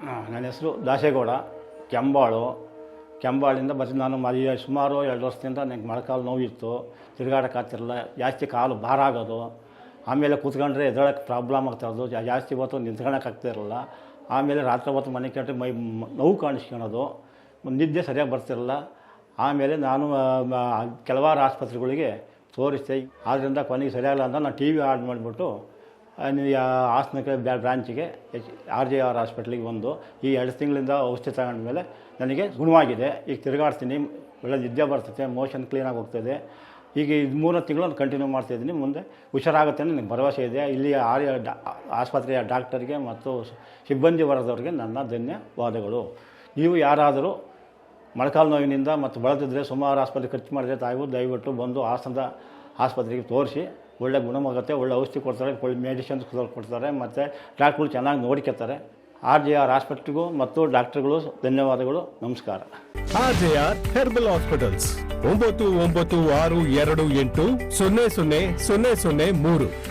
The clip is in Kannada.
ನನ್ನ ಹೆಸರು ದಾಸೇಗೌಡ, ಕೆಂಬಾಳಿಂದ ಬರ್ತೀನಿ. ನಾನು ಸುಮಾರು 2 ವರ್ಷದಿಂದ ನನಗೆ ಮೊಳಕಾಲು ನೋವಿತ್ತು, ತಿರುಗಾಡೋಕ್ಕಾಗ್ತಿರಲಿಲ್ಲ, ಜಾಸ್ತಿ ಕಾಲು ಭಾರ ಆಗೋದು, ಆಮೇಲೆ ಕೂತ್ಕೊಂಡ್ರೆ ಎದ್ದೇಳೋಕ್ಕೆ ಪ್ರಾಬ್ಲಮ್ ಆಗ್ತಾಯಿರೋದು, ಜಾಸ್ತಿ ಹೊತ್ತು ನಿಂತ್ಕೊಳ್ಳೋಕ್ಕಾಗ್ತಿರಲಿಲ್ಲ. ಆಮೇಲೆ ರಾತ್ರಿ ಹೊತ್ತು ಮನೆ ಕೆಟ್ಟು ನೋವು ಕಾಣಿಸ್ಕೊಳೋದು, ನಿದ್ದೆ ಸರಿಯಾಗಿ ಬರ್ತಿರಲಿಲ್ಲ. ಆಮೇಲೆ ನಾನು ಕೆಲವಾರು ಆಸ್ಪತ್ರೆಗಳಿಗೆ ತೋರಿಸ್ದೆ. ಆದ್ದರಿಂದ ಕೊನೆಗೆ ಸರಿಯಾಗಲ್ಲ ಅಂತ ನಾನು ಟಿ ವಿ ಆರ್ಡ್ ಮಾಡಿಬಿಟ್ಟು ಹಾಸನಕ್ಕೆ ಬ್ರಾಂಚಿಗೆ RJR ಹಾಸ್ಪಿಟ್ಲಿಗೆ ಬಂದು ಈ 2 ತಿಂಗಳಿಂದ ಔಷಧಿ ತಗೊಂಡ್ಮೇಲೆ ನನಗೆ ಗುಣವಾಗಿದೆ. ಈಗ ತಿರುಗಾಡ್ತೀನಿ, ಒಳ್ಳೆ ನಿದ್ದೆ ಬರ್ತದೆ, ಮೋಷನ್ ಕ್ಲೀನಾಗಿ ಹೋಗ್ತದೆ. ಈಗ 3 ತಿಂಗಳು ನಾನು ಕಂಟಿನ್ಯೂ ಮಾಡ್ತಾಯಿದ್ದೀನಿ. ಮುಂದೆ ಹುಷಾರಾಗುತ್ತೆ ಅಂತ ನನಗೆ ಭರವಸೆ ಇದೆ. ಇಲ್ಲಿ ಆಸ್ಪತ್ರೆಯ ಡಾಕ್ಟರ್ಗೆ ಮತ್ತು ಸಿಬ್ಬಂದಿ ವರ್ಗದವ್ರಿಗೆ ನನ್ನ ಧನ್ಯವಾದಗಳು. ನೀವು ಯಾರಾದರೂ ಮೊಳಕಾಲು ನೋವಿನಿಂದ ಮತ್ತು ಬಳಲಿದ್ರೆ ಸುಮಾರು ಆಸ್ಪತ್ರೆ ಖರ್ಚು ಮಾಡಿದ್ರೆ ದಯವಿಟ್ಟು ಬಂದು ಹಾಸನದ ಆಸ್ಪತ್ರೆಗೆ ತೋರಿಸಿ. ಒಳ್ಳೆ ಗುಣವಾಗುತ್ತೆ, ಒಳ್ಳೆ ಔಷಧಿ ಕೊಡ್ತಾರೆ, ಒಳ್ಳೆ ಮೆಡಿಸಿನ್ಸ್ ಕೊಡ್ತಾರೆ, ಮತ್ತು ಡಾಕ್ಟ್ರುಗಳು ಚೆನ್ನಾಗಿ ನೋಡ್ಕೊತಾರೆ. RJR ಹಾಸ್ಪಿಟ್ಲಿಗೂ ಮತ್ತು ಡಾಕ್ಟರ್ಗಳು ಧನ್ಯವಾದಗಳು. ನಮಸ್ಕಾರ. RJR herbal hospitals 9962280003